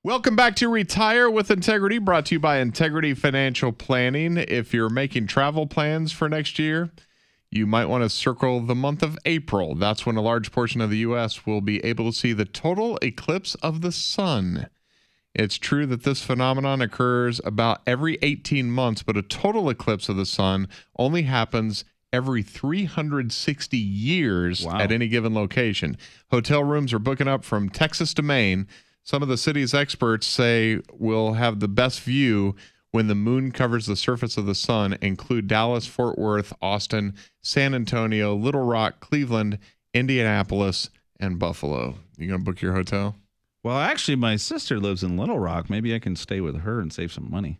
Welcome back to Retire with Integrity, brought to you by Integrity Financial Planning. If you're making travel plans for next year, you might want to circle the month of April. That's when a large portion of the U.S. will be able to see the total eclipse of the sun. It's true that this phenomenon occurs about every 18 months, but a total eclipse of the sun only happens every 360 years at any given location. Hotel rooms are booking up from Texas to Maine. Some of the city's experts say we'll have the best view when the moon covers the surface of the sun, include Dallas, Fort Worth, Austin, San Antonio, Little Rock, Cleveland, Indianapolis, and Buffalo. You going to book your hotel? Well, actually, my sister lives in Little Rock. Maybe I can stay with her and save some money.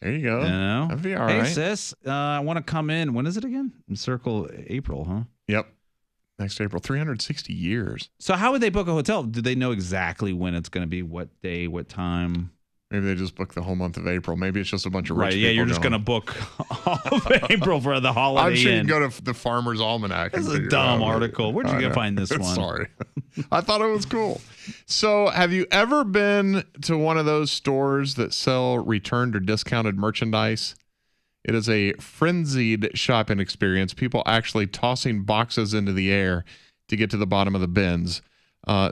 There you go. You know? That'd be all right. Hey, sis, I want to come in. When is it again? Circle April, huh? Yep. Next April, 360 years. So how would they book a hotel? Do they know exactly when it's going to be, what day, what time? Maybe they just book the whole month of April. Maybe it's just a bunch of rich people. Yeah, you're just going to book all of April for the holiday. I'm sure you can go to the Farmer's Almanac. This is a dumb article. Where'd you go find this one? Sorry. I thought it was cool. So have you ever been to one of those stores that sell returned or discounted merchandise? It is a frenzied shopping experience. People actually tossing boxes into the air to get to the bottom of the bins.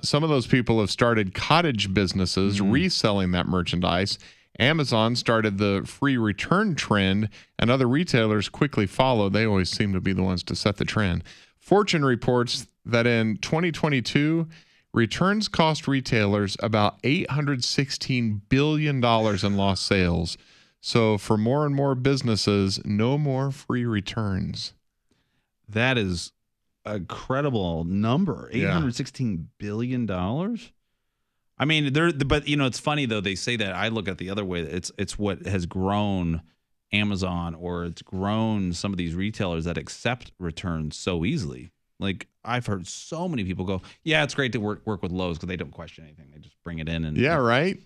Some of those people have started cottage businesses reselling that merchandise. Amazon started the free return trend, and other retailers quickly followed. They always seem to be the ones to set the trend. Fortune reports that in 2022, returns cost retailers about $816 billion in lost sales. So for more and more businesses, no more free returns. That is a credible number. $816 billion. I mean, but it's funny though. They say that. I look at the other way. It's what has grown Amazon, or it's grown some of these retailers that accept returns so easily. Like I've heard so many people go, "Yeah, it's great to work with Lowe's because they don't question anything. They just bring it in and right."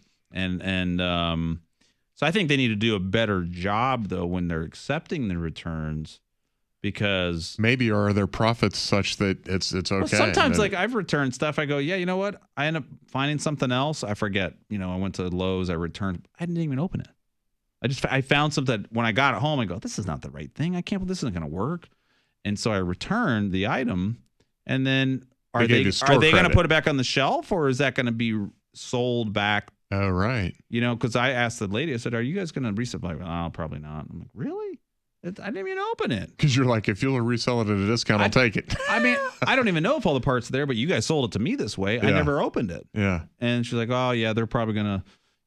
So I think they need to do a better job though when they're accepting the returns. Because maybe are their profits such that it's okay. Well, sometimes like I've returned stuff. I go, yeah, you know what? I end up finding something else. I forget. I went to Lowe's. I returned. I didn't even open it. I found something when I got it home. I go, this is not the right thing. I can't believe this isn't going to work. And so I returned the item. And then are they going to put it back on the shelf, or is that going to be sold back? Oh, right. Because I asked the lady. I said, are you guys going to resell? Like, oh, probably not. I'm like, really? I didn't even open it. Because you're like, if you'll resell it at a discount, I'll take it. I mean, I don't even know if all the parts are there, but you guys sold it to me this way. Yeah. I never opened it. Yeah. And she's like, oh, yeah, they're probably going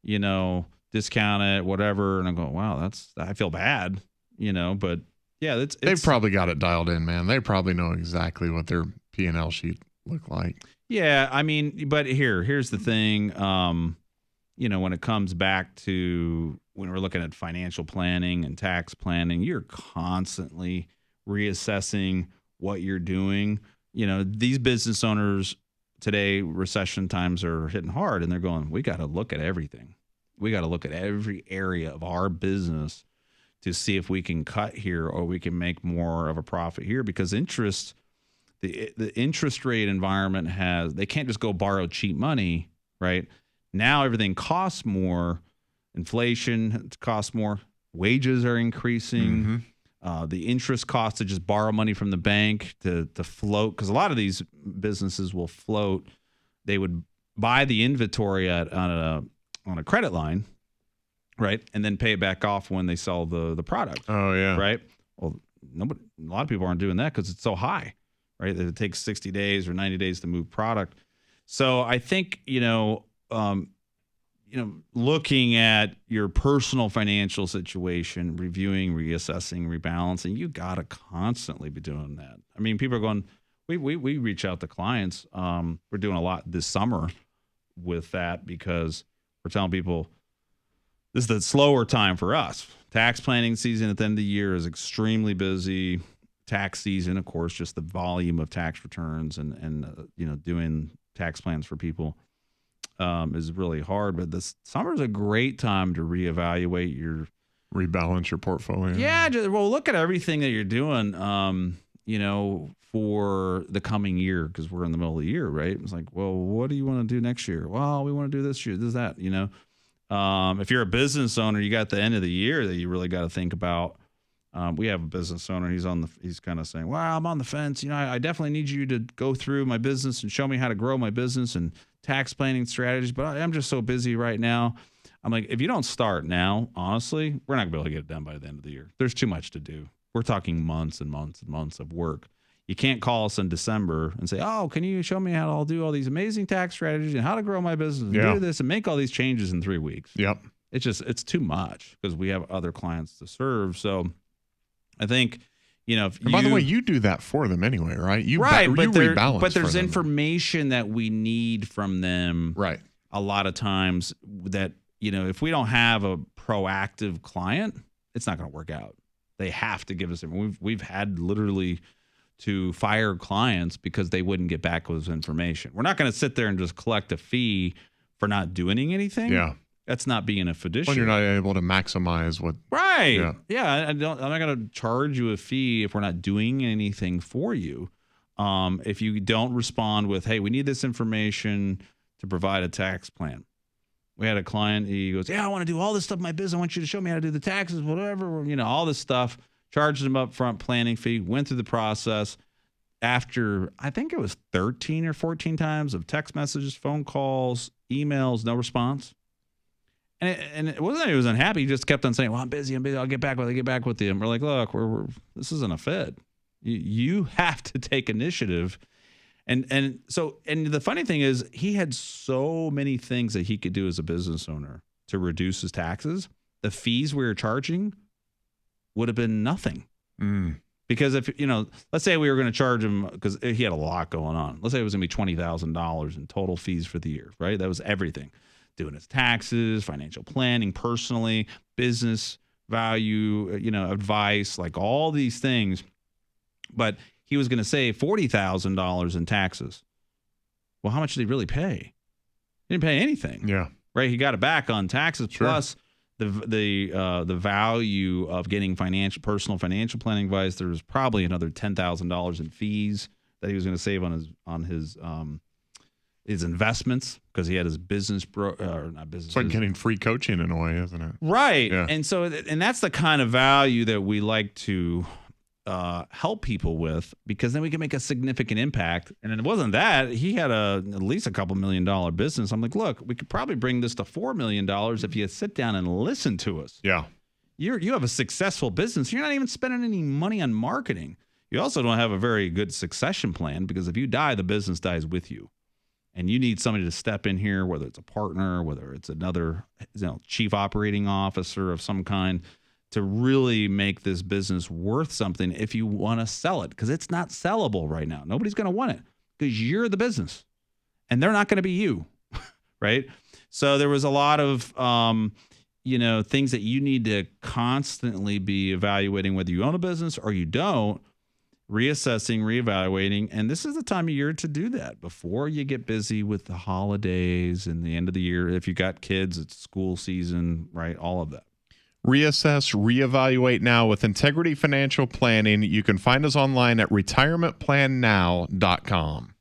to, discount it, whatever. And I go, wow, I feel bad, but yeah, they've probably got it dialed in, man. They probably know exactly what their P&L sheet look like. Yeah. I mean, but here's the thing. When it comes back to when we're looking at financial planning and tax planning, you're constantly reassessing what you're doing. These business owners today, recession times are hitting hard, and they're going, we got to look at everything. We got to look at every area of our business to see if we can cut here or we can make more of a profit here, because the interest rate environment they can't just go borrow cheap money, right? Now everything costs more. Inflation costs more. Wages are increasing. The interest cost to just borrow money from the bank to float, because a lot of these businesses will float. They would buy the inventory on a credit line, right, and then pay it back off when they sell the product. Oh yeah, right. Well, a lot of people aren't doing that because it's so high, right? That it takes 60 days or 90 days to move product. So I think looking at your personal financial situation, reviewing, reassessing, rebalancing, you got to constantly be doing that. I mean, people are going, we reach out to clients. We're doing a lot this summer with that because we're telling people this is the slower time for us. Tax planning season at the end of the year is extremely busy. Tax season, of course, just the volume of tax returns and doing tax plans for people is really hard. But this summer is a great time to reevaluate rebalance your portfolio. Yeah, look at everything that you're doing. for the coming year, because we're in the middle of the year, right? It's like, well, what do you want to do next year? Well, we want to do this year, this, that, if you're a business owner, you got the end of the year that you really got to think about. We have a business owner. He's kind of saying, well, I'm on the fence. I definitely need you to go through my business and show me how to grow my business and tax planning strategies. But I'm just so busy right now. I'm like, if you don't start now, honestly, we're not gonna be able to get it done by the end of the year. There's too much to do. We're talking months and months and months of work. You can't call us in December and say, oh, can you show me how I'll do all these amazing tax strategies and how to grow my business and do this and make all these changes in 3 weeks. Yep. It's too much because we have other clients to serve. So I think, by the way, you do that for them anyway, right? You rebalance. But there's for them. information that we need from them. Right. A lot of times that, if we don't have a proactive client, it's not going to work out. They have to give us. We've had literally to fire clients because they wouldn't get back with us information. We're not going to sit there and just collect a fee for not doing anything. Yeah. That's not being a fiduciary. When you're not able to maximize what. Right. Yeah. I'm not going to charge you a fee if we're not doing anything for you. If you don't respond with, hey, we need this information to provide a tax plan. We had a client, he goes, yeah, I want to do all this stuff in my business. I want you to show me how to do the taxes, whatever, all this stuff. Charged him up front planning fee, went through the process. After, I think it was 13 or 14 times of text messages, phone calls, emails, no response. And it wasn't that he was unhappy. He just kept on saying, well, I'm busy. I'll get back with you. And we're like, look, this isn't a fit. You have to take initiative. And the funny thing is, he had so many things that he could do as a business owner to reduce his taxes. The fees we were charging would have been nothing. Because if, let's say we were going to charge him, because he had a lot going on. Let's say it was going to be $20,000 in total fees for the year, right? That was everything. Doing his taxes, financial planning, personally, business value, advice, like all these things. But he was going to save $40,000 in taxes. Well, how much did he really pay? He didn't pay anything. Yeah. Right. He got it back on taxes plus the value of getting personal financial planning advice. There was probably another $10,000 in fees that he was going to save on his investments because he had his business not business. It's like getting free coaching in a way, isn't it? Right. Yeah. And that's the kind of value that we like to help people with, because then we can make a significant impact. And it wasn't that he had at least a couple $1 million business. I'm like, look, we could probably bring this to $4 million if you sit down and listen to us. Yeah. You have a successful business. You're not even spending any money on marketing. You also don't have a very good succession plan, because if you die, the business dies with you. And you need somebody to step in here, whether it's a partner, whether it's another chief operating officer of some kind, to really make this business worth something if you want to sell it, because it's not sellable right now. Nobody's going to want it because you're the business and they're not going to be you, right? So there was a lot of, things that you need to constantly be evaluating, whether you own a business or you don't, reassessing, reevaluating. And this is the time of year to do that before you get busy with the holidays and the end of the year. If you got kids, it's school season, right? All of that. Reassess, reevaluate now with Integrity Financial Planning. You can find us online at retirementplannow.com.